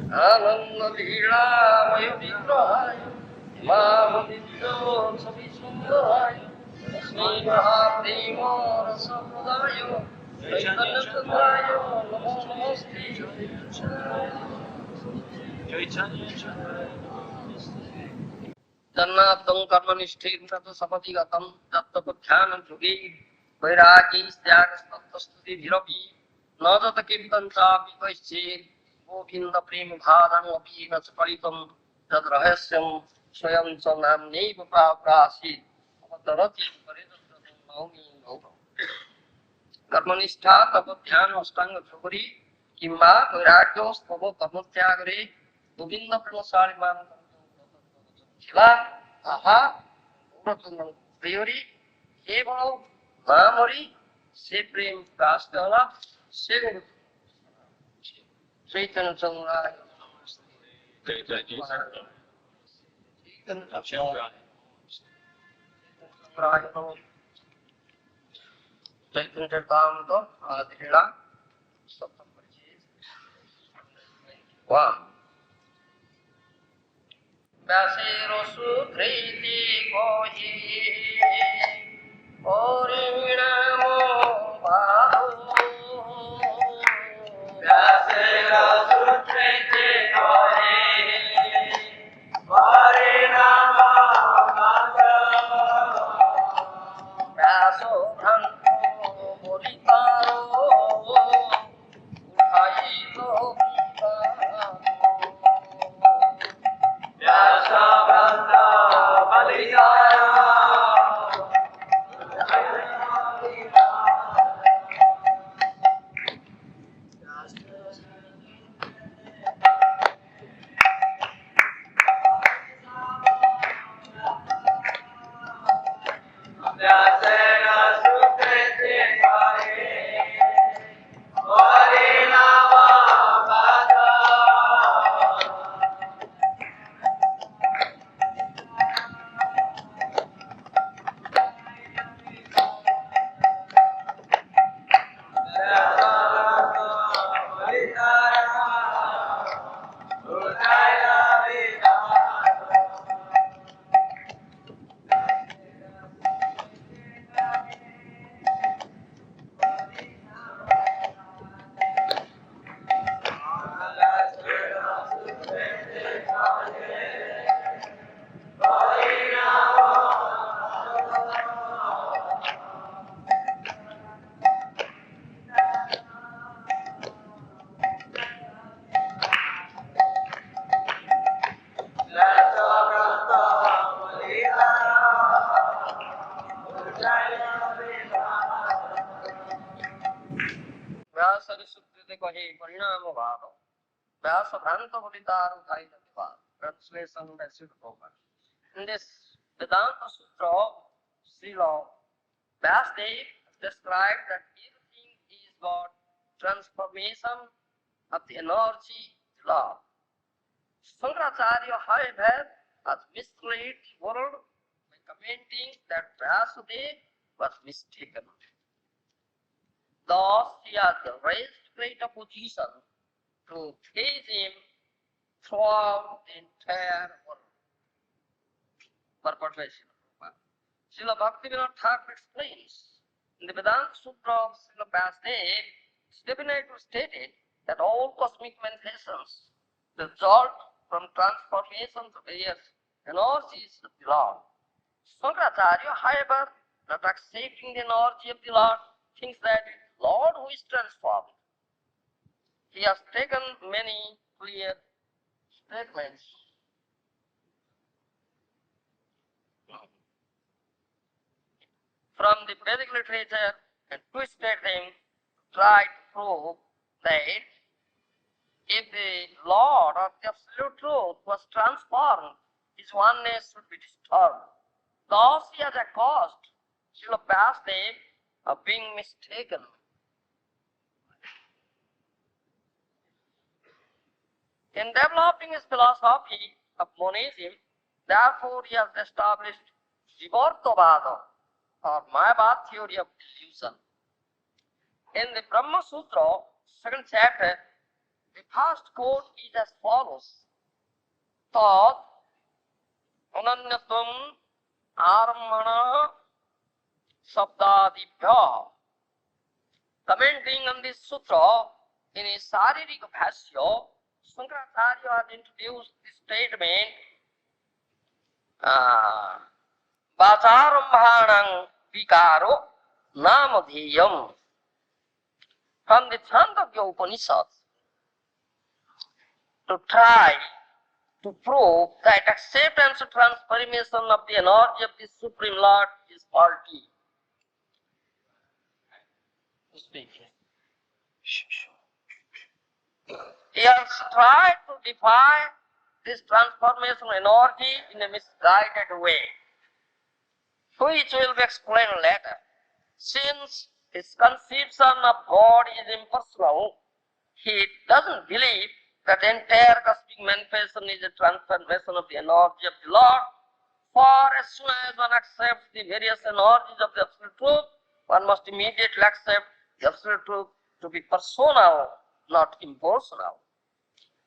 Ananda Leelamaya Vigrahaya Mahavavidya Savisundharaya Tasmai Mahaprema Rasapradaya Chaitanya Chandraya Namo Namaste Jannatam Karmanishthim Tato Sapatigatam Tattapakyanam Yugi Vairagi Styagastastuti Dhirapi Nadata Kirtan Chapi Vaishche Govinda Prem Bhadam Api Nachaparitam Tadrahasyam Swayam Chanam Neva Prasi Avatarati Paridatam Naumi Nauma Karmanishta Tapatyan Astanga Chukuri Kimba Vairagyo Stavo Karmatyagare Govinda Pramasari Man Sila, aha, urutun priori, keval, mamori, supreme kastala, seven, Chaitanya Chandra, Chaitanya Chandra, Adhira, one. Vyasero sutriti kohi Orinamo Bahu Vyasero sutriti kohi Orinamo Bahu Vyaso Bhanto Moritaro Uthaito Translation by Sri Prabhupada. In this Vedanta Sutra, Srila Vyasdev described that everything is but transformation of the energy love. Shankaracharya, however, has misled the world by commenting that Vyasadeva was mistaken. Thus, he has raised greater position to praise him throughout the entire world. Purport by Srila Prabhupada. Srila Bhaktivinoda Thakur explains in the Vedanta Sutra of Srila Vyasdev, it's definitely stated that all cosmic manifestations result from transformations of various energies of the Lord. Shankaracharya, however, not accepting the energy of the Lord, thinks that it is Lord who is transformed. He has taken many clear statements from the Vedic literature and twisted them to try to prove that if the Lord of the Absolute Truth was transformed, his oneness would be disturbed. Thus he has accused Srila Vyasdev of being mistaken. In developing his philosophy of monism, therefore he has established Jivartavada, or Mayavad theory of illusion. In the Brahma Sutra, second chapter, The first quote is as follows. Tad ananyatvam armana sabdadibhya. Commenting on this sutra in a Sharirika Bhashya, Shankaracharya has introduced the statement Vacharambhanang vikaro namadheyam from the Chandogya Upanishad to try to prove that acceptance and transformation of the energy of the Supreme Lord is faulty. Speak. He has tried to define this transformation energy in a misguided way, which will be explained later. Since his conception of God is impersonal, he doesn't believe that the entire cosmic manifestation is a transformation of the energy of the Lord. For as soon as one accepts the various energies of the Absolute Truth, one must immediately accept the Absolute Truth to be personal, not impersonal.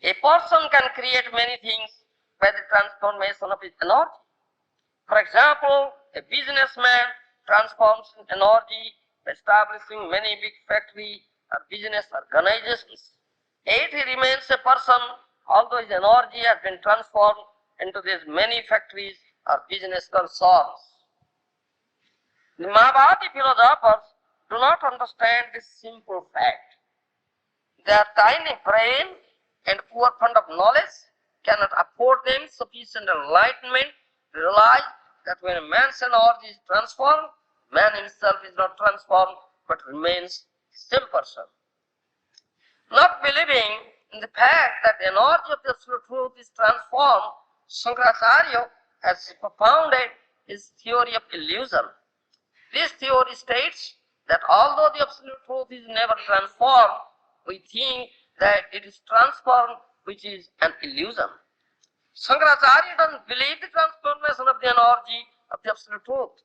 A person can create many things by the transformation of his energy. For example, a businessman transforms his energy by establishing many big factories or business organizations. Yet he remains a person, although his energy has been transformed into these many factories or business concerns. The Mahabharati philosophers do not understand this simple fact. Their tiny brain and poor fund of knowledge cannot afford them sufficient enlightenment to realize that when a man's energy is transformed, man himself is not transformed but remains the same person. Not believing in the fact that the energy of the Absolute Truth is transformed, Shankaracharya has propounded his theory of illusion. This theory states that although the Absolute Truth is never transformed, we think that it is transformed, which is an illusion. Shankaracharya doesn't believe the transformation of the energy of the Absolute Truth,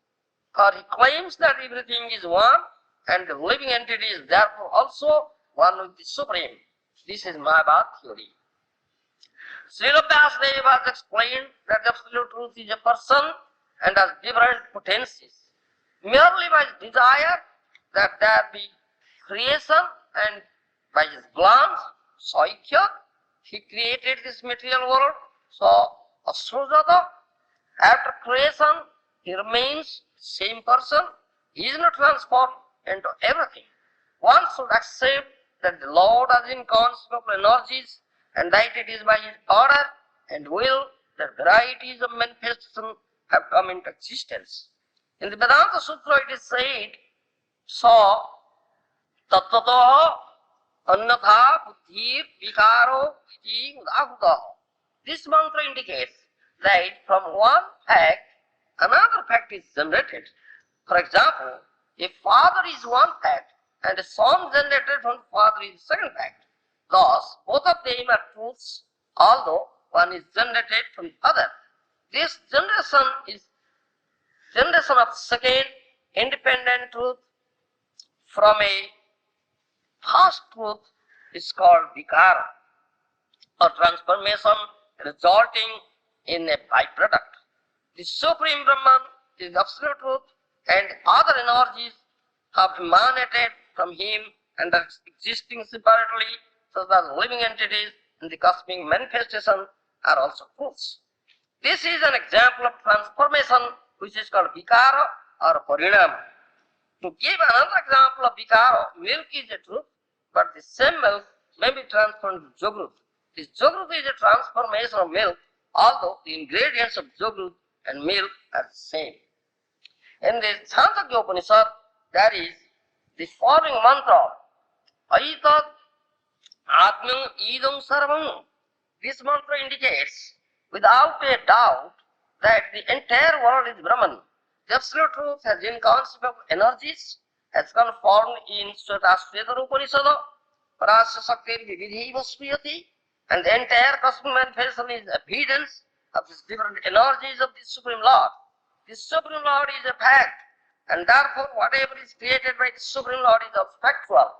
for he claims that everything is one and the living entity is therefore also one with the Supreme. This is Mahabharata theory. Srila Vyasdeva has explained that the Absolute Truth is a person and has different potencies. Merely by his desire that there be creation and by his glance, Saikya, he created this material world. So, Asrujata, after creation, he remains the same person. He is not transformed into everything. One should accept that the Lord has inconceivable energies and that it is by his order and will that varieties of manifestation have come into existence. In the Vedanta Sutra it is said, Sa tattvato annatha buddhir vikaro iti udahudaha. This mantra indicates that from one fact, another fact is generated. For example, a father is one fact and a son generated from the father is the second fact. Thus, both of them are truths, although one is generated from the other. This generation is generation of second independent truth from a first truth is called vikara, or transformation resulting in a byproduct. The Supreme Brahman is absolute truth and other energies have emanated from him and are existing separately, such as living entities in the cosmic manifestation are also truths. This is an example of transformation which is called vikara or parinama. To give another example of vikara, milk is a truth, but the same milk may be transformed to jogrut. This jogrut is a transformation of milk, although the ingredients of jogrut and milk are the same. In the Chandogya Upanishad, there is the following mantra, Aitat Atman Idam Sarvam. This mantra indicates without a doubt that the entire world is Brahman. The absolute truth has inconceivable energies, has conformed in Svetashveta Upanishad, Parasya Saktir Vividhi Vaspiyati, and the entire cosmic manifestation is evidence of these different energies of the Supreme Lord. The Supreme Lord is a fact, and therefore whatever is created by the Supreme Lord is factual.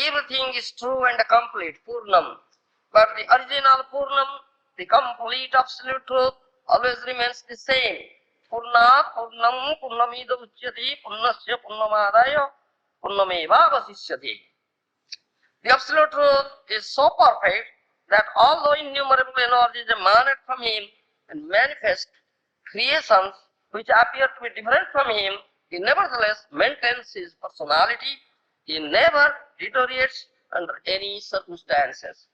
Everything is true and complete, Purnam. But the original Purnam, the complete absolute truth, always remains the same. Purnat Purnam Purnamida Uchyati Purnasya Purnamadaya Purnameva Vasishyati. The absolute truth is so perfect that although innumerable energies emanate from him and manifest creations which appear to be different from him, he nevertheless maintains his personality. He never deteriorates under any circumstances.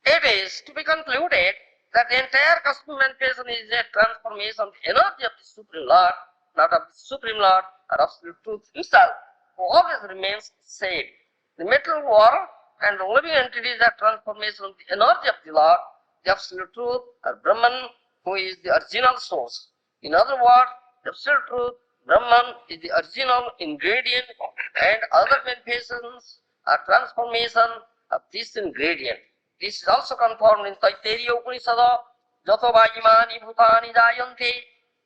It is to be concluded that the entire cosmic manifestation is a transformation of the energy of the Supreme Lord, not of the Supreme Lord or absolute truth himself, who always remains the same. The material world and the living entities are transformation of the energy of the Lord, the absolute truth, or Brahman, who is the original source. In other words, the absolute truth, Brahman, is the original ingredient, and other manifestations are transformation of this ingredient. This is also confirmed in Taittiriya Upanishad, Jatova imani bhutani jayante.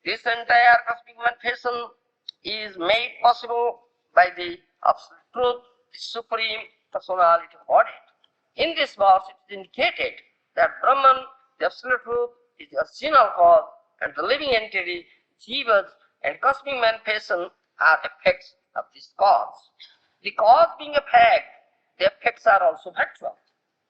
This entire cosmic manifestation is made possible by the absolute truth, the supreme personality of body. In this verse, it is indicated that Brahman, the absolute truth, is the original cause, and the living entity, jivas, and cosmic manifestation are effects of this cause. The cause being a fact, the effects are also factual.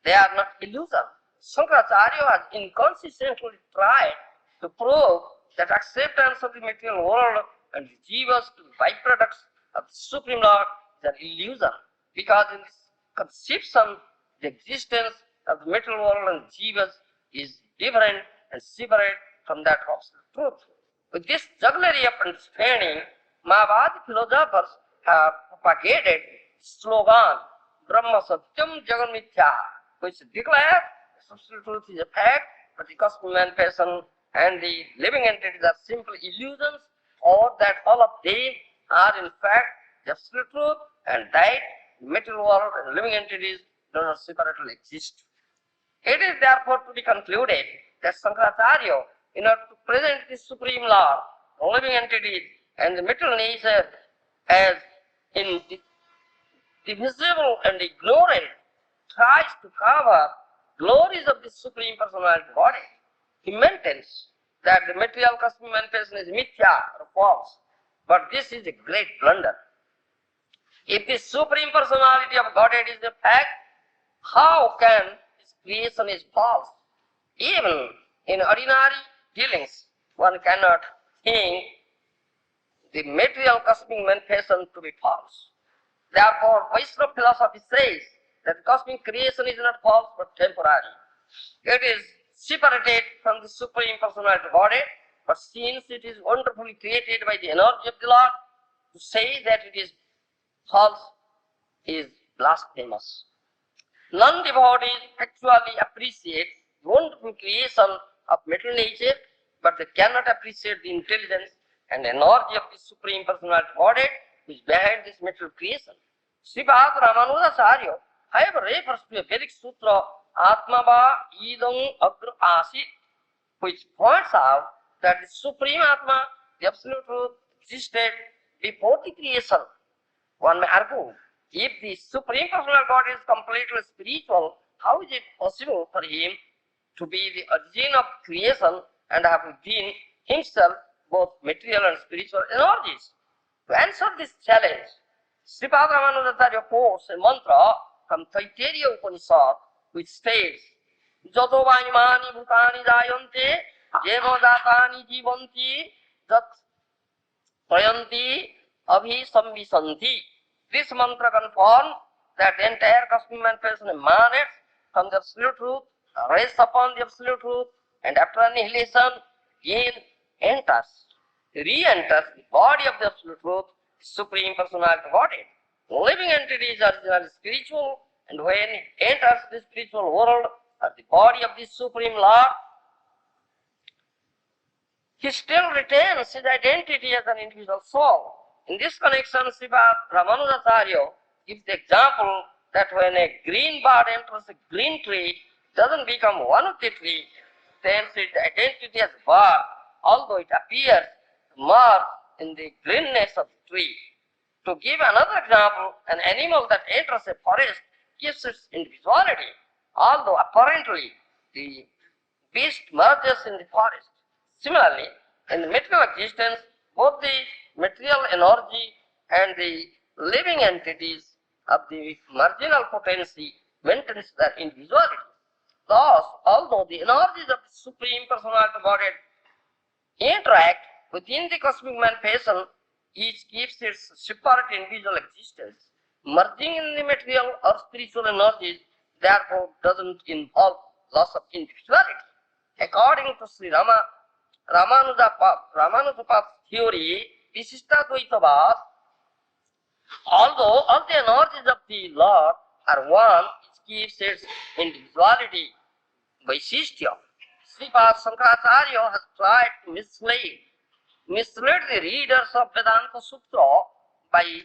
They are not illusion. Shankaracharya has inconsistently tried to prove that acceptance of the material world and the jivas to be byproducts of the Supreme Lord is an illusion, because in this conception, the existence of the material world and jivas is different and separate from that of absolute truth. With this jugglery of understanding, Mahavadi philosophers have propagated slogan Brahma Satyam Jagan Mithya, which declare absolute truth is a fact, but the cosmic manifestation and the living entities are simply illusions, or that all of them are in fact the absolute truth, and that the material world and living entities do not separately exist. It is therefore to be concluded that Shankaracharya, in order to present the Supreme Lord, the living entities, and the material nature as in the visible and ignorant, tries to cover glories of the Supreme Personality body. He maintains that the material cosmic manifestation is mithya or false, but this is a great blunder. If the Supreme Personality of Godhead is a fact, how can its creation is false? Even in ordinary dealings, one cannot think the material cosmic manifestation to be false. Therefore, Vaishnava philosophy says that cosmic creation is not false but temporary. It is separated from the Supreme Personality of Godhead, but since it is wonderfully created by the energy of the Lord, to say that it is false is blasphemous. Non-devotees actually appreciate the wonderful creation of material nature, but they cannot appreciate the intelligence and energy of the Supreme Personality of Godhead which is behind this material creation. Srimad Ramanujacharya, however, refers to a Vedic sutra, Atmava Idam Agra Asit, which points out that the Supreme Atma, the Absolute Truth, existed before the creation. One may argue, if the Supreme Personal God is completely spiritual, how is it possible for him to be the origin of creation and have within himself both material and spiritual energies? To answer this challenge, Srimad Ramanujacharya quotes a mantra from Taittiriya Upanishad which states, Jato vaimani bhutani jayante, jeno jatani jivanti, jat prayanti abhisamvisanti. This mantra confirms that the entire cosmic manifestation emanates from the Absolute Truth, rests upon the Absolute Truth, and after annihilation, again enters, re-enters the body of the Absolute Truth, the Supreme Personality of Godhead. Living entities are originally spiritual, and when it enters the spiritual world or the body of the Supreme Lord, he still retains his identity as an individual soul. In this connection, Srimad Ramanujacharya gives the example that when a green bird enters a green tree, it doesn't become one of the tree, it retains its identity as a bird, although it appears more in the greenness of the tree. To give another example, an animal that enters a forest gives its individuality, although apparently the beast merges in the forest. Similarly, in the material existence, both the material energy and the living entities of the marginal potency maintains their individuality. Thus, although the energies of the Supreme Personality Godhead interact within the cosmic manifestation, each keeps its separate individual existence. Merging in the material or spiritual energies therefore doesn't involve loss of individuality. According to Sri Ramanujapa's theory, Visishtadvaitavad, although all the energies of the Lord are one, it keeps its individuality. Vaishistya. Sripad Shankaracharya has tried to mislead the readers of Vedanta Sutra by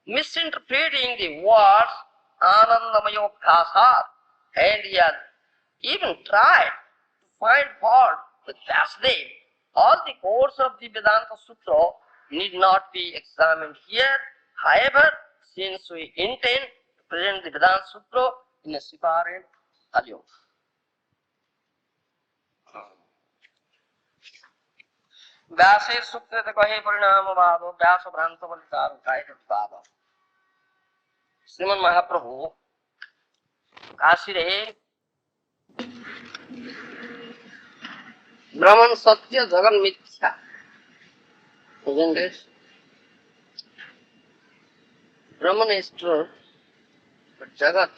misinterpreting the words Anandamayophasat, and he has even tried to find fault with Vasudev. All the course of the Vedanta Sutra need not be examined here. However, since we intend to present the Vedanta Sutra in a separate volume. व्यासेर सूत्र कहे परिणाम वाद व्यास भ्रांत बलिकार उठाए श्रीमन महाप्रभु काशी रे ब्रह्मन सत्य जगन मिथ्या ब्रह्मन is true, but Jagat,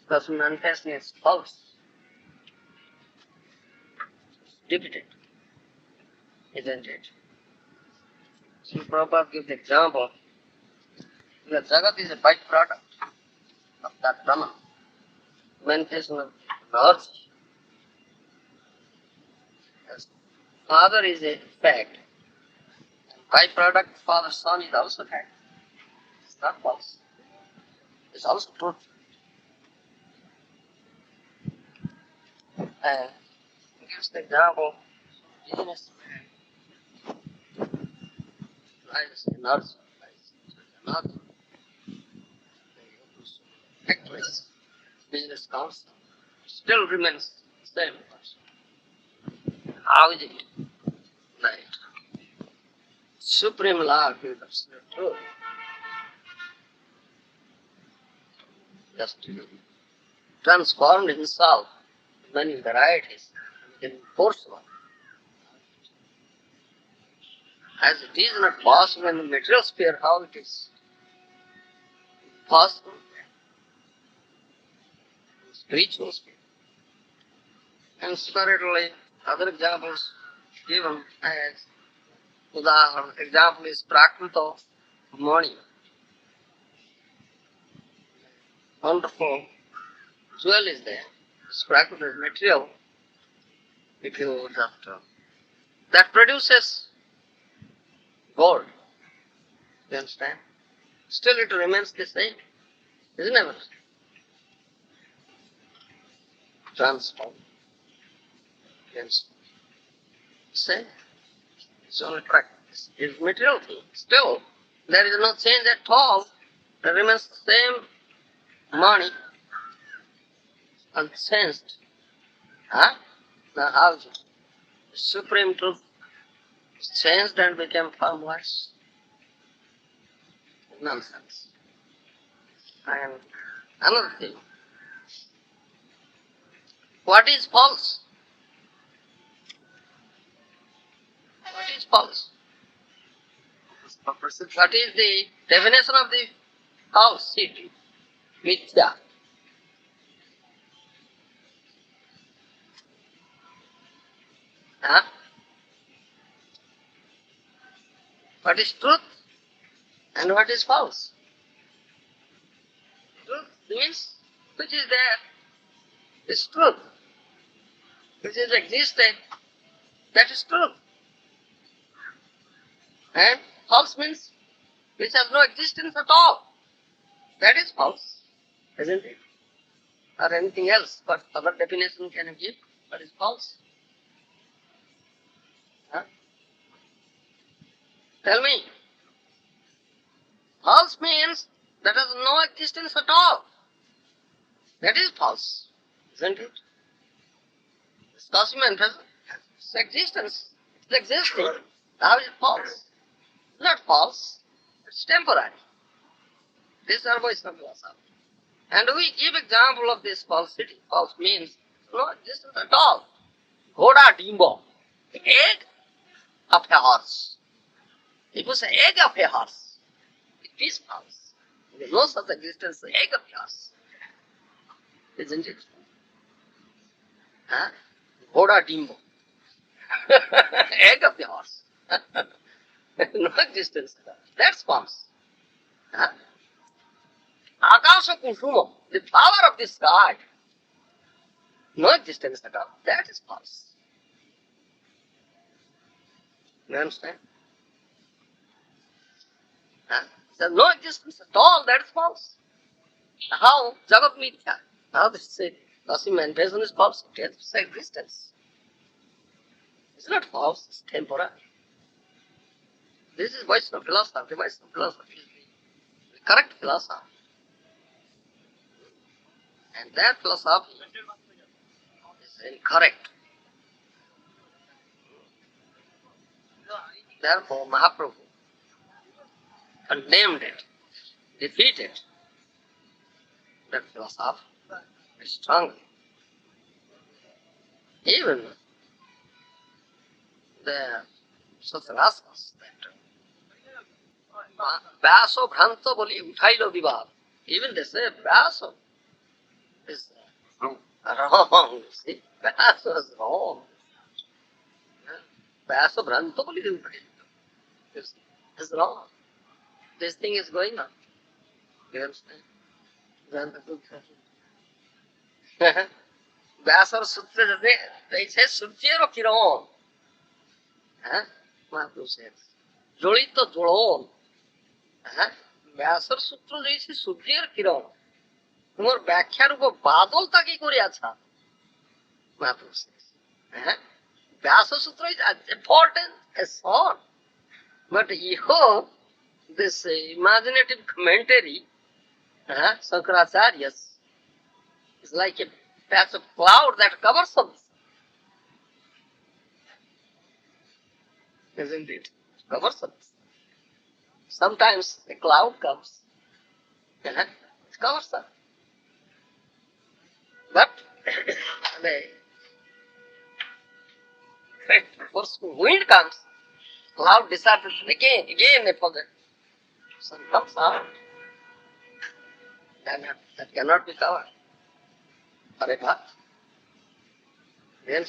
because manifestation is false, defeated, isn't it? So Prabhupada gives the example that Jagat is a byproduct of that Brahman, manifestation of energy. As Father is a fact, byproduct Father Son is also fact. It's not false. It's also truth. And he gives the example, businessman rises energy, another. Actress, business council, still remains the same person. How is it? Right. Supreme Lord is absolute truth. Just transformed himself in many varieties in force one. As it is not possible in the material sphere, how it is possible in the spiritual sphere. And spiritually, other examples given as Udaharan, example is Prakrito money. Wonderful jewel is there. This Prakrito is material. If you have that produces gold. You understand? Still it remains the same. Isn't it? Transform. Yes. Same. It's only practice. It's material thing. Still, there is no change at all. There remains the same money unchanged. Huh? Now how is it? The supreme truth changed and became formless. Nonsense. And another thing. What is false? What is false? What is the definition of the false city? Mithya. Huh? What is truth and what is false? Truth means which is there is truth. Which is existed, that is truth. And false means which have no existence at all. That is false, isn't it? Or anything else, but other definition can you give? What is false? Huh? Tell me. False means that has no existence at all. That is false, isn't it? This cosmic manifestation, its existence, it's existing. How is it false? Not false, it's temporary. This is our Vaishnava philosophy. And we give example of this falsity. False means no existence at all. Ghoda dimbo, the egg of a horse. It was an egg of a horse. It is false. There is no such existence, the egg of a horse. Isn't it? Huh? Ghoda dimbo. Egg of the horse. No existence at all. That's false. Huh? Akasha Kusuma, the power of the sky. No existence at all. That is false. You understand? Huh? There's no existence at all. That is false. How? Jagat Mithya. How this cosmic manifestation is false? It has existence. It's not false, it's temporary. This is Vaishnava philosophy. Vaishnava philosophy is the correct philosophy. And that philosophy is incorrect. Therefore, Mahaprabhu condemned it, defeated that philosophy very strongly. Even the Satraskas, that Vyaso Bhranto Boli Uthailo Vivad, even they say Vyaso is wrong, you see. Vyaso is wrong. Vyaso Bhranto Boli Uthailo is wrong. This thing is going on. You understand? Vyasar Sutra, they say Surjero Kiron. Mahaprabhu says, Jolito Jolon. Vyasar Sutra जैसे सूर्यर किरण तुम्हार व्याख्या रूप बादल ताकि करे अच्छा Mahaprabhu says. Vyasa Sutra is as important as sun. But you, this imaginative commentary, Sankaracharya's, is like a patch of cloud that covers us. Isn't it? Covers us. Sometimes a cloud comes, it covers us. But the first wind comes, cloud disappears again the sun comes out. That cannot be covered. Forever. Then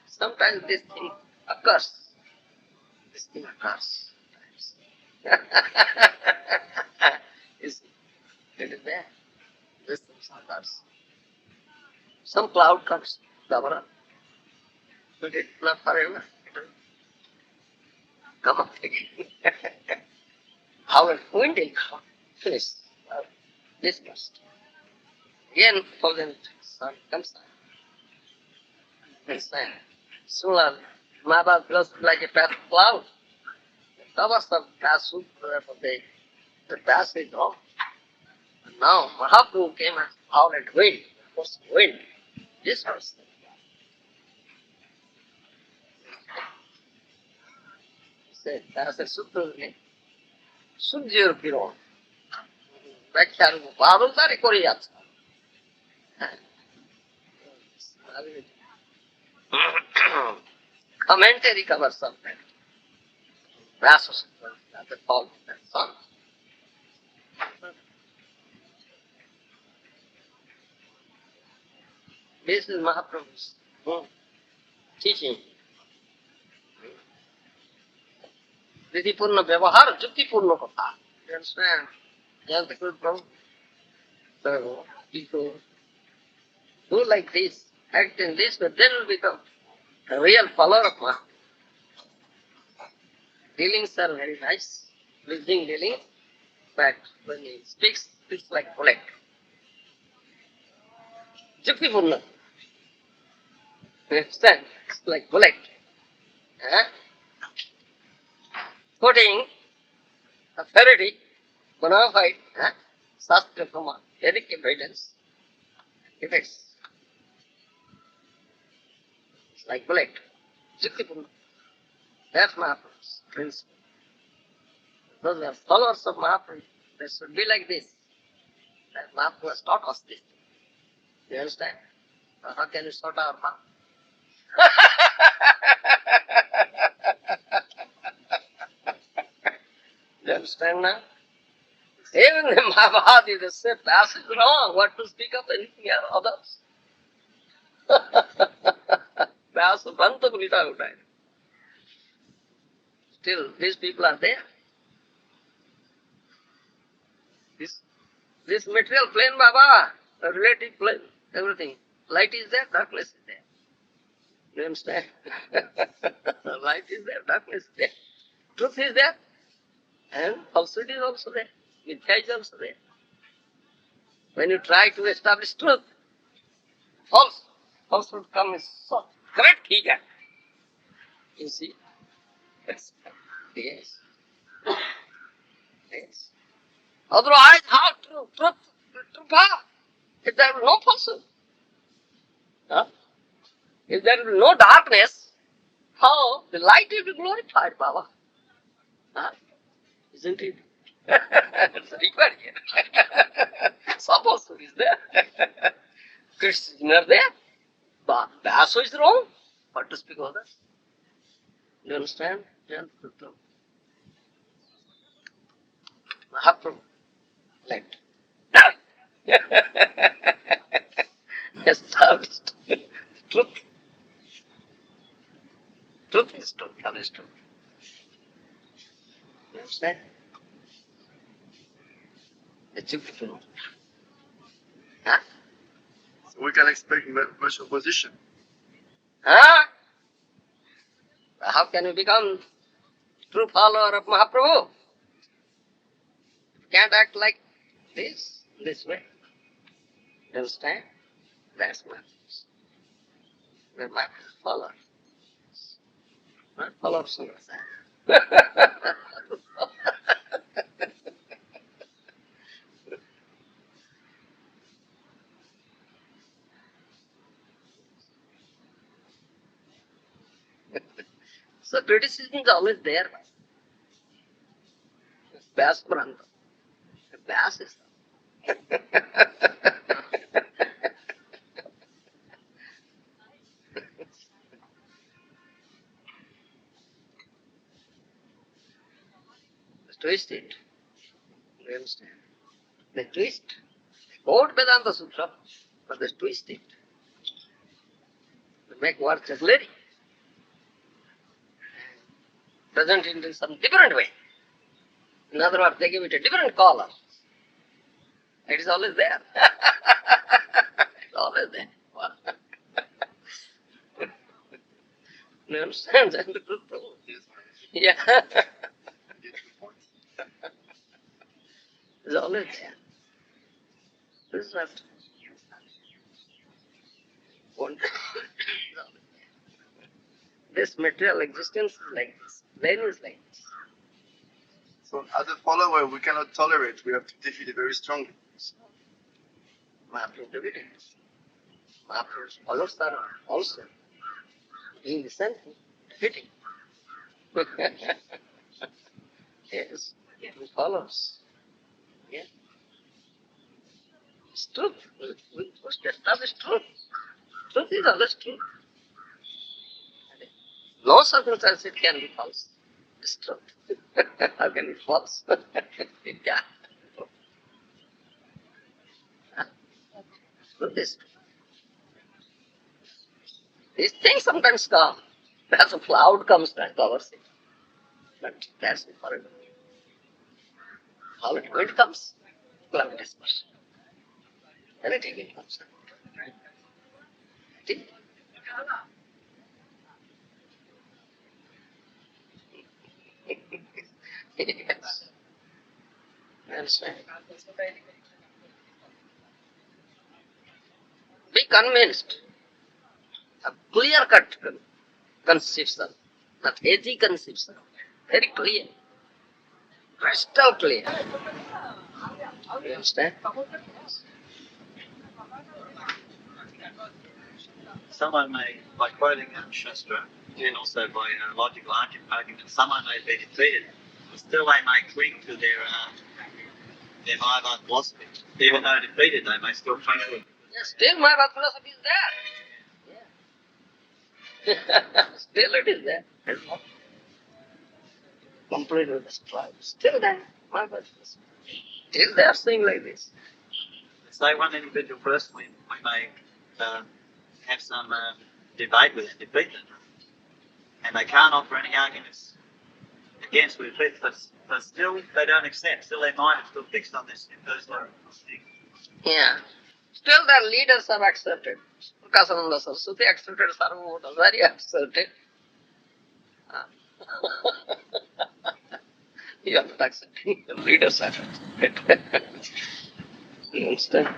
sometimes this thing occurs. This thing occurs. You see, it is there. This thing occurs. Some cloud comes, cover up. But it's not forever. It will come up again. How a wind will come. Finish. Dispersed. Again, thousand sun comes out. Similarly, Mahabharata philosophy like a patch of cloud. The covers of passage, the passage of. And now Mahaprabhu came as howled wind, of course wind. This was as a sutra, Surjir Piron. Vakhya Badal Tare Koriyat. Commentary covers of that. Vyasa Sutra, that called that son. This is Mahaprabhu's teaching. Vidipurna Vyavahar, Juktipurna Katha. You understand? Yes, the good Prabhu. So, people do like this, act in this, but then will become a real follower of Mahaprabhu. Dealings are very nice, pleasing dealings, but when he speaks like bullet. Juktipurna. You understand? It's like bullet. Quoting authority, bona fide, Shastra Prama, Vedic evidence, effects. It's like bullet. Jittipun. That's Mahaprabhu's principle. Those are followers of Mahaprabhu. They should be like this. That Mahaprabhu has taught us this. You understand? How can you sort our mouth? You understand now? Even in Mahabharata, they say, Vyasa is wrong. What to speak of anything others? Vyasa Bhanta Gulita Utai. Still, these people are there. This material plane, Baba, a relative plane, everything. Light is there, darkness is there. You understand? Light is there, darkness is there. Truth is there, and falsehood is also there. Mithya is also there. When you try to establish truth, falsehood comes so correct here. You see? Yes. Yes. Yes. Otherwise, how truth, how? If there is no falsehood, huh? If there is no darkness, how the light will be glorified, Baba? Huh? Isn't it? It's required here. Some falsehood is there. Criticism are there. But Vyasa is wrong. What to speak of others? You understand? Mahaprabhu. Like established truth. Truth is truth. What is truth? You understand? It's beautiful. Huh? So we can expect much opposition. Huh? How can you become true follower of Mahaprabhu? You can't act like this way. You understand? That's Mahaprabhu. We're Mahaprabhu's follower. Not followers of Srimad. So criticism is always there. Vyasa Pranta. Vyasa is twist it. You understand? They twist. They quote Vedanta Sutra, but they twist it. They make words jugglery. Present it in some different way. In other words, they give it a different color. It is always there. It's always there. You understand? That's the truth. Yeah. It's always there. This is not one. This material existence is like this. Plane is like this. So as a follower, we cannot tolerate. We have to defeat it very strongly. Mahaprabhu defeated it. Mahaprabhu's followers are also doing the same thing, defeating. Yes, he follows. Yeah. It's truth. We must establish truth. Truth is always truth. No circumstance it can be false. It's truth. How can it be false? It can't. Truth is truth. These things sometimes come. As a cloud comes and covers it. But that's it forever. How it comes, cloud disperses. Anything it comes. Yes. That's right. Be convinced. A clear-cut conception, not hazy conception. Very clear. Crystal clear. You understand? someone may, by quoting Shastra and also by logical argument, someone may be defeated, but still they may cling to their Maharaja philosophy. Even though defeated, they may still cling to it. Yes, still Maharaja philosophy is there. Yeah. Still it is there. It's not completely destroyed. Still there. Maharaja philosophy. Still they are saying like this. Say one individual personally may have some debate with and defeat them, and they can't offer any arguments against with it, but still they don't accept. Still their mind is still fixed on this impersonal thing. Yeah. Still their leaders are accepted. Kasananda Saraswati accepted, Sarvabhaumacharya accepted. You are not accepting, the leaders are accepted. You understand?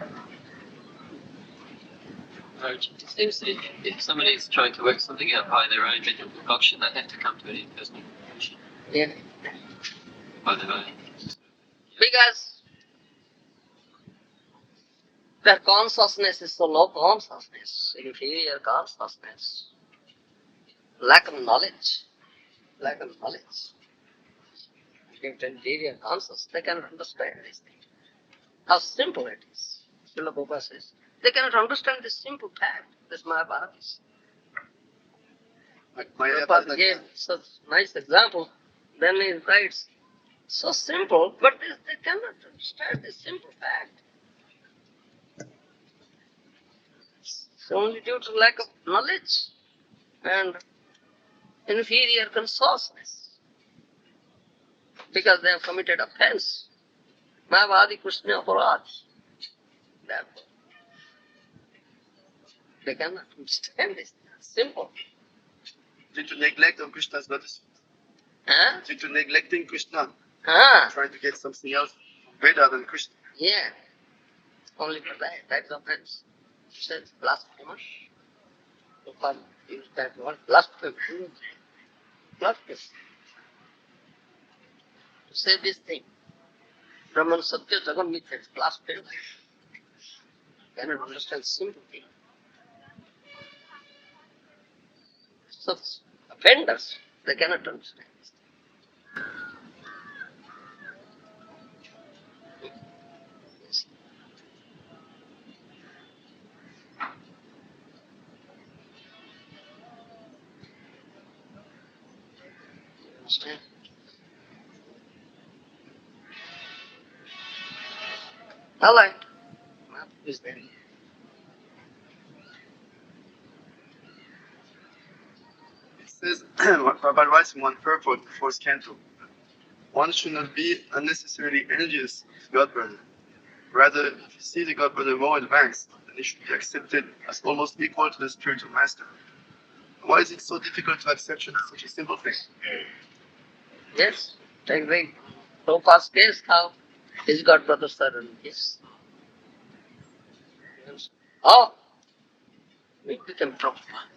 It seems that if somebody is trying to work something out by their own mental concoction, they have to come to an impersonal conclusion Yeah. by their own. Because their consciousness is so low consciousness, inferior consciousness, lack of knowledge. Lack of knowledge. If inferior consciousness, they cannot understand this thing. How simple it is. Srila Prabhupada says, they cannot understand this simple fact, this Mahabharata. Prabhupada gave such nice example. Then he writes, so simple, but they cannot understand this simple fact. It's only due to lack of knowledge and inferior consciousness. Because they have committed offense. Mahavadi Krishna Aparad. Therefore, they cannot understand this. It's simple. Due to neglect of Krishna's lotus. Huh? Due to neglecting Krishna. Ah, Trying to get something else better than Krishna. yeah. Only for that. That's offense. He said blasphemous. Prabhupada used that word, blasphemous. Blasphemous. To say this thing. Brahman Satya Jagam Mithya, it's blasphemous. Cannot understand simple thing. Such offenders, they cannot understand this thing. Yes. You understand? All right. Map is there. It says, Prabhupada writes in one purport, the fourth canto, one should not be unnecessarily envious of God brother. Rather, if you see the God brother more advanced, then he should be accepted as almost equal to the spiritual master. Why is it so difficult to accept such a simple thing? Yes. Take the Prabhupada's case, how his God brother suddenly yes. Oh, we became Prabhupada.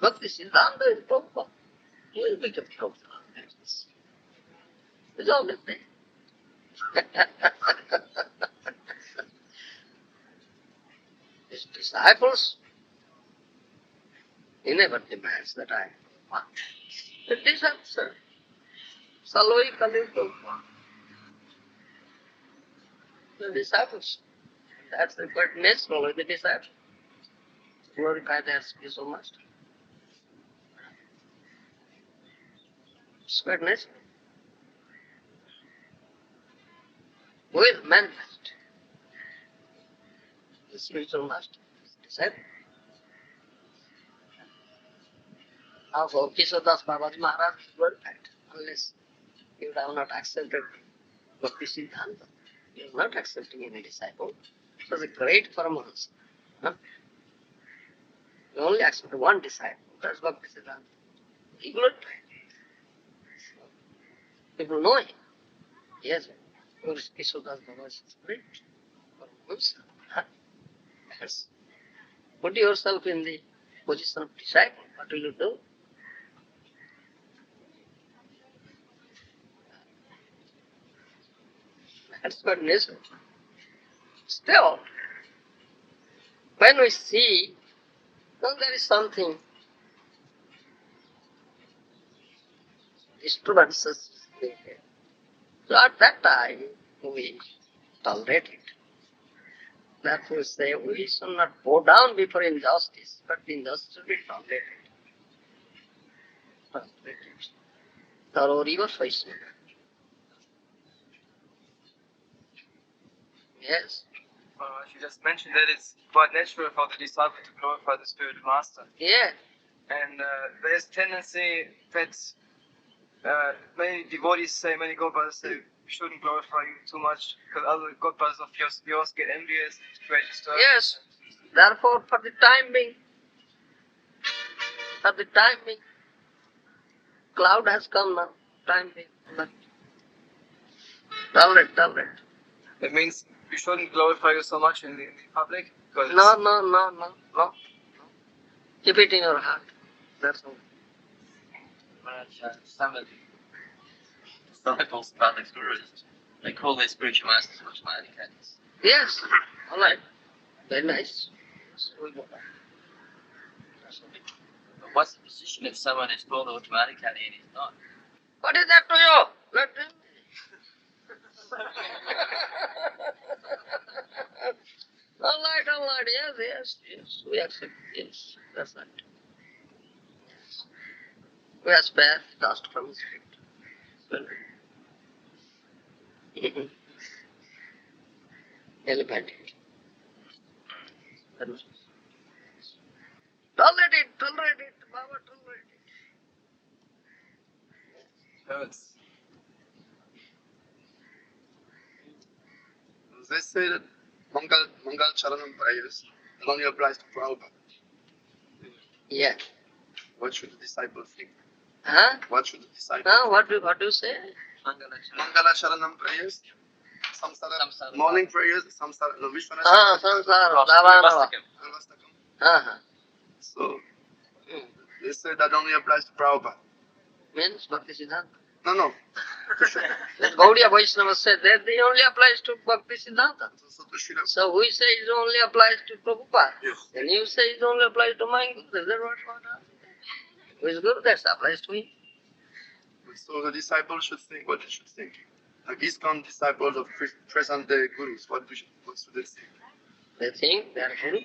But this is Siddhanta is Prabhupada. He will become Prabhupada. It's all the thing. His disciples, he never demands that I want. The disciples, sir. Saloi Kali Prabhupada. The disciples. That's the quite natural with the disciples. Glorify their spiritual master. It's quite natural. Will manifest the spiritual master, disciple. Also, Kishodas Babaji Maharaj is glorified unless you have not accepted Bhakti Siddhanta. You are not accepting any disciple. So the great Paramahansa. Huh? You only accept one disciple. That's Bhakti Siddhanta. He glorified. People know him. Yes, Kishodas Babaji is great Paramahansa. Huh? Yes. Put yourself in the position of disciple. What will you do? That's what nature. Still, when we see Well, there is something disturbances. So at that time, we tolerate it. Therefore, we say we should not bow down before injustice, but injustice will be tolerated. Tolerated. Thoroughly was Vaishnava. Yes, You just mentioned that it's quite natural for the disciple to glorify the spiritual master. yes, And there's tendency that many devotees say, many godbrothers say, we shouldn't glorify you too much because other godbrothers of yours get envious and create disturbance. yes. Therefore, for the time being, cloud has come now. Time being, but tolerate. It means we shouldn't glorify you so much in the public because No. Keep it in your heart. That's all. Maharaja, some of the disciples of other gurus, they call their spiritual masters automatic caddies. Yes, all right. Very nice. So we go back. But what's the position if someone is called automatic caddy and he's not? What is that to you? Let them. All right. Yes. We accept. Yes, that's right. Yes. We are spared dust from his feet. Well, elephant. Tolerate it, Baba, tolerate it. hurts. They say that Mangal Charanam prayers it only applies to Prabhupada. Yeah. What should the disciple think? Huh? What should the disciple Huh? What do you say? Mangala Charanam prayers, Samsara. morning prayers, Samsara, no, Vishwana Samsara, Davanava. Charanam. So they say that only applies to Prabhupada. Means Bhakti Siddhanta. No. That Gaudiya Vaishnava said that it only applies to Bhakti Siddhanta. So to Srila So we say it only applies to Prabhupada. Yes. And you say it only applies to my Guru. Is that what? Who is Guru? That applies to him. So the disciple should think what they should think. Like ISKCON disciples of present day gurus, what should they think? They think they are Guru.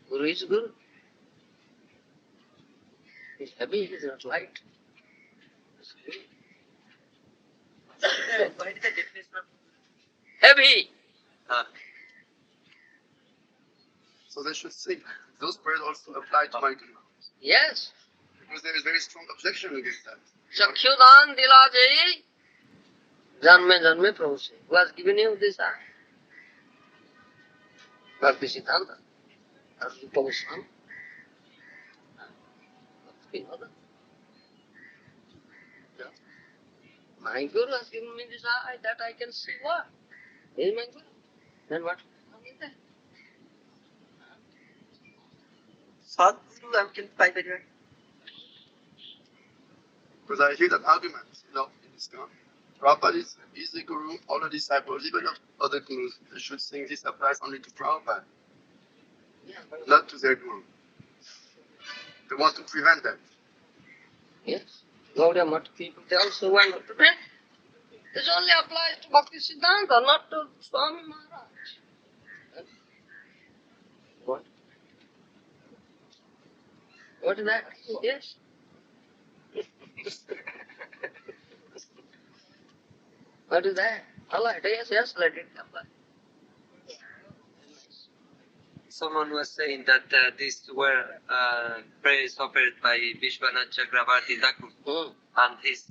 Guru is Guru. He's heavy, he is not light. What is the definition of Heavy! So they should think those prayers also apply to my guru. Yes. Because there is very strong objection against that. Chakshudan dilajayi janme Prabhu se. Who has given you this eye? Bhakti Siddhanta. As Rupa Goswami. My Guru has given me this eye that I can see what? He is my Guru. Then what? Sadguru can fight with you. Because I hear that argument, in ISKCON. Prabhupada is the guru, all the disciples, even of other gurus, they should think this applies only to Prabhupada, not to their guru. They want to prevent that. Yes. Gaudiya Math people, they also want to prevent. This only applies to Bhakti Siddhanta, not to Swami Maharaj. What? What is that? Yes. What is that? Allah, yes, let it apply. Someone was saying that these were prayers offered by Vishwanath Chakravarti Thakur and his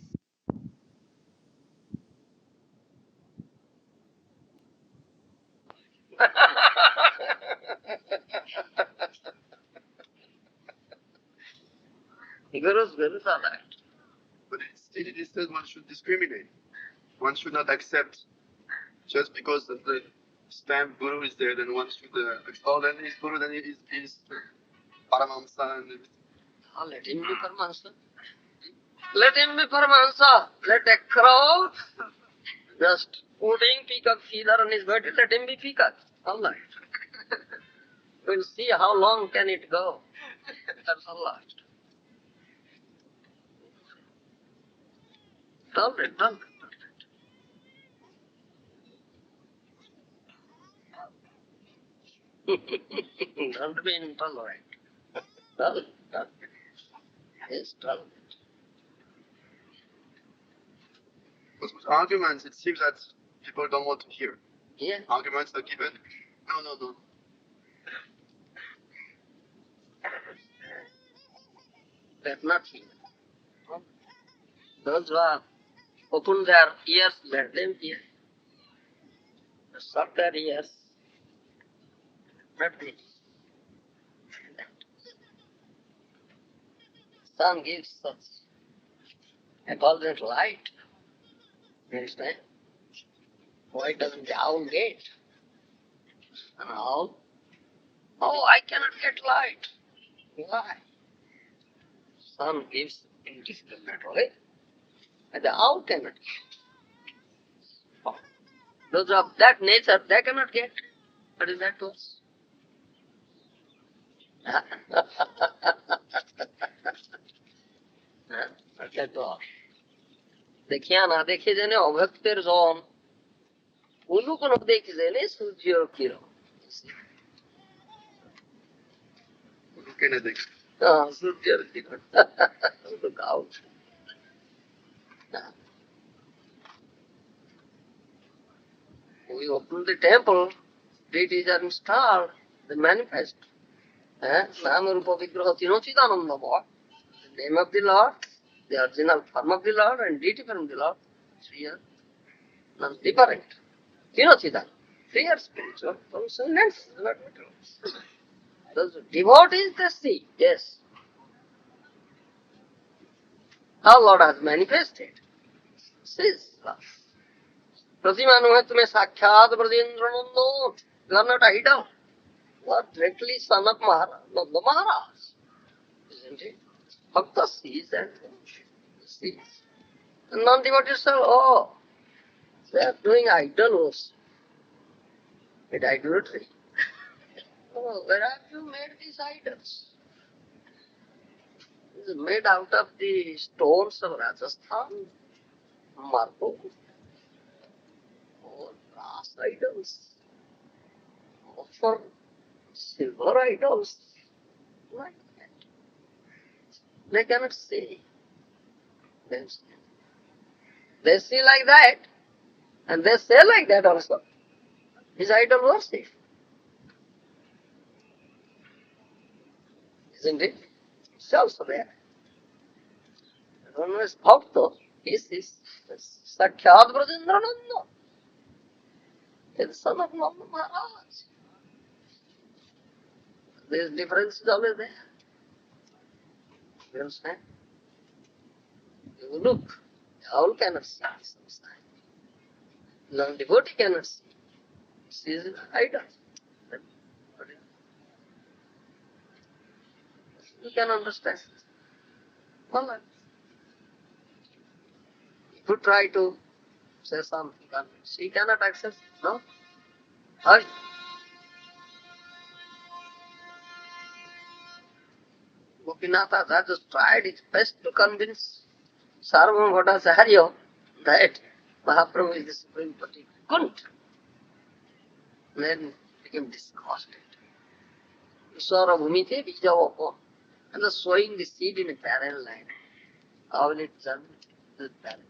Gurus are that. But still it is said one should discriminate. One should not accept just because the stamp guru is there, then one should then his guru, then he is Paramahamsa and everything. Let him be Paramahamsa. Let him be Paramahamsa. Let a crowd just putting peacock feather on his body, let him be peacock. All right. We'll see how long can it go. That's all right. Tolerate. Don't be intolerant. Tolerate. Yes, tolerate. But with arguments, it seems that people don't want to hear. Yeah. Arguments are given. No. They're not here. Those who have opened their ears, let them hear. Shut their ears. Let them. Sun gives us effulgent light. You understand? Why doesn't the owl get? An owl? Oh, I cannot get light. Why? Sun gives indiscriminately, and the owl cannot get. Oh. Those of that nature, they cannot get. What is that to us? What's that to us? দেখিয়া না দেখে জেনে অভক্তের জন কোনো কোনো দেখে জেনে সূর্য কিরণ Kennedy. সূর্যের কিরণ গাও we open the temple, deities are installed, they manifest. Nama Rupa Vigraha Tinochidanandamaya, the name of the Lord, the original form of the Lord and deity form of the Lord, three are non-different. Tinochidan, three are spiritual transcendence, not material. Those devotees they see, yes. How Lord has manifested. Says love. Pratimanu hai tumhe sakshat Brajendranando. You are not idol. You are directly son of Nanda Maharaj. Isn't it? Bhakta sees and sees. And non-devotees say, oh, they are doing idol worship. With idolatry. Oh, where have you made these idols? It is made out of the stones of Rajasthan, marble, or brass idols, or for silver idols. Like that. They cannot see. They see like that, and they say like that also. His idol worship. Isn't it? It's also there. One is Bhakta, he is Sakshat Brajendrananda. He is the son of Nanda Maharaj. This difference is always there. You understand? You look, the owl cannot see sometimes. Non-devotee cannot see. She is an idol. You can understand. Well, if you try to say something, she cannot accept it, no? Why? Gopinath has just tried his best to convince Sarvabhauma Bhattacharya that Mahaprabhu is the supreme personality. Couldn't. Then became disgusted. Swara Bhumite Bijavapon. And the sowing the seed in a parallel line. How will it germinate? This parallel line.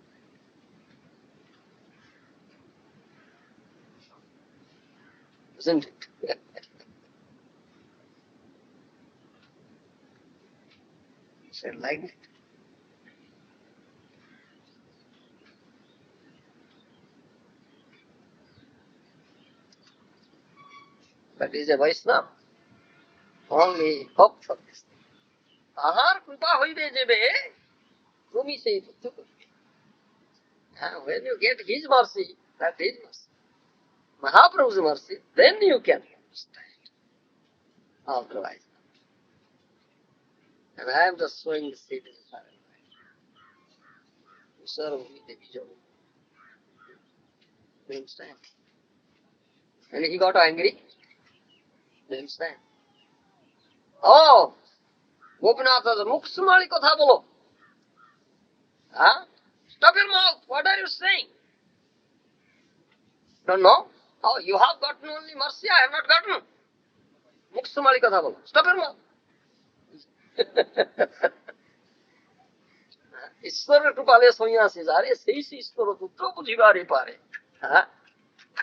Isn't it? Said like that. But is a Vaishnava. Only hope for this thing. Ahar krupa hoibe jebe, Bhumi se when you get his mercy, that is mercy. Mahaprabhu's mercy, then you can understand. Otherwise. And I am just showing the seed in the parallel. You understand? And he got angry. You understand? Oh, Gopinath says, Muksumali kotha bolo. Huh? Stop your mouth. What are you saying? Don't know? Oh, you have gotten only mercy. I have not gotten. Muksumali kotha bolo. Stop your mouth. ईश्वर कृपाले सन्यासी जारे सही से ईश्वर पुत्र बुझिबारे पारे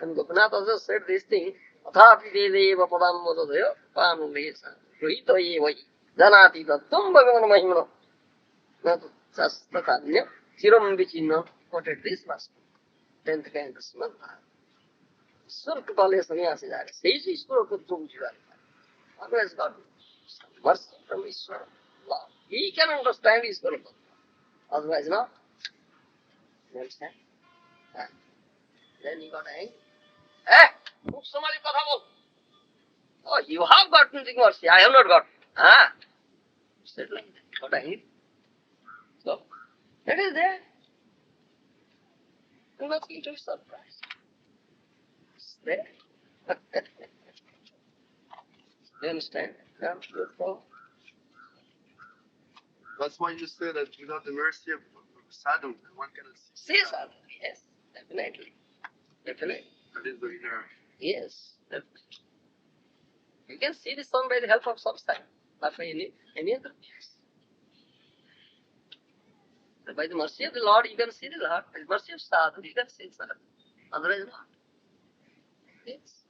and Gopinath also said this thing अथापि वेदेव पदं वददयो पानुलेश गृहीतो ये वै जानाति तत्त्वं भगवान् महिमनो न तु शास्त्रकान्य चिरं विचिन्न quoted this verse 10th canto Srimad ईश्वर कृपाले सन्यासी जारे सही से ईश्वर पुत्र बुझिबारे पारे otherwise God mercy from Ishwar love he can understand Ishwar otherwise not. You understand? Then he got angry. Eh? Muksumali kotha bol. Oh, you have gotten the mercy. I have not got. Said like that. Got angry. So, that is there. Do not be too surprised. It's there. You understand? Yeah, beautiful. That's why you say that without the mercy of sadhu, one cannot see. See, sir. Yes, definitely. Definitely. That is the inner. Yes, definitely. You can see the sun by the help of sunshine, not by any other means. By the mercy of the Lord, you can see the Lord. By the mercy of sadhu, you can see sadhu. Otherwise not. Yes.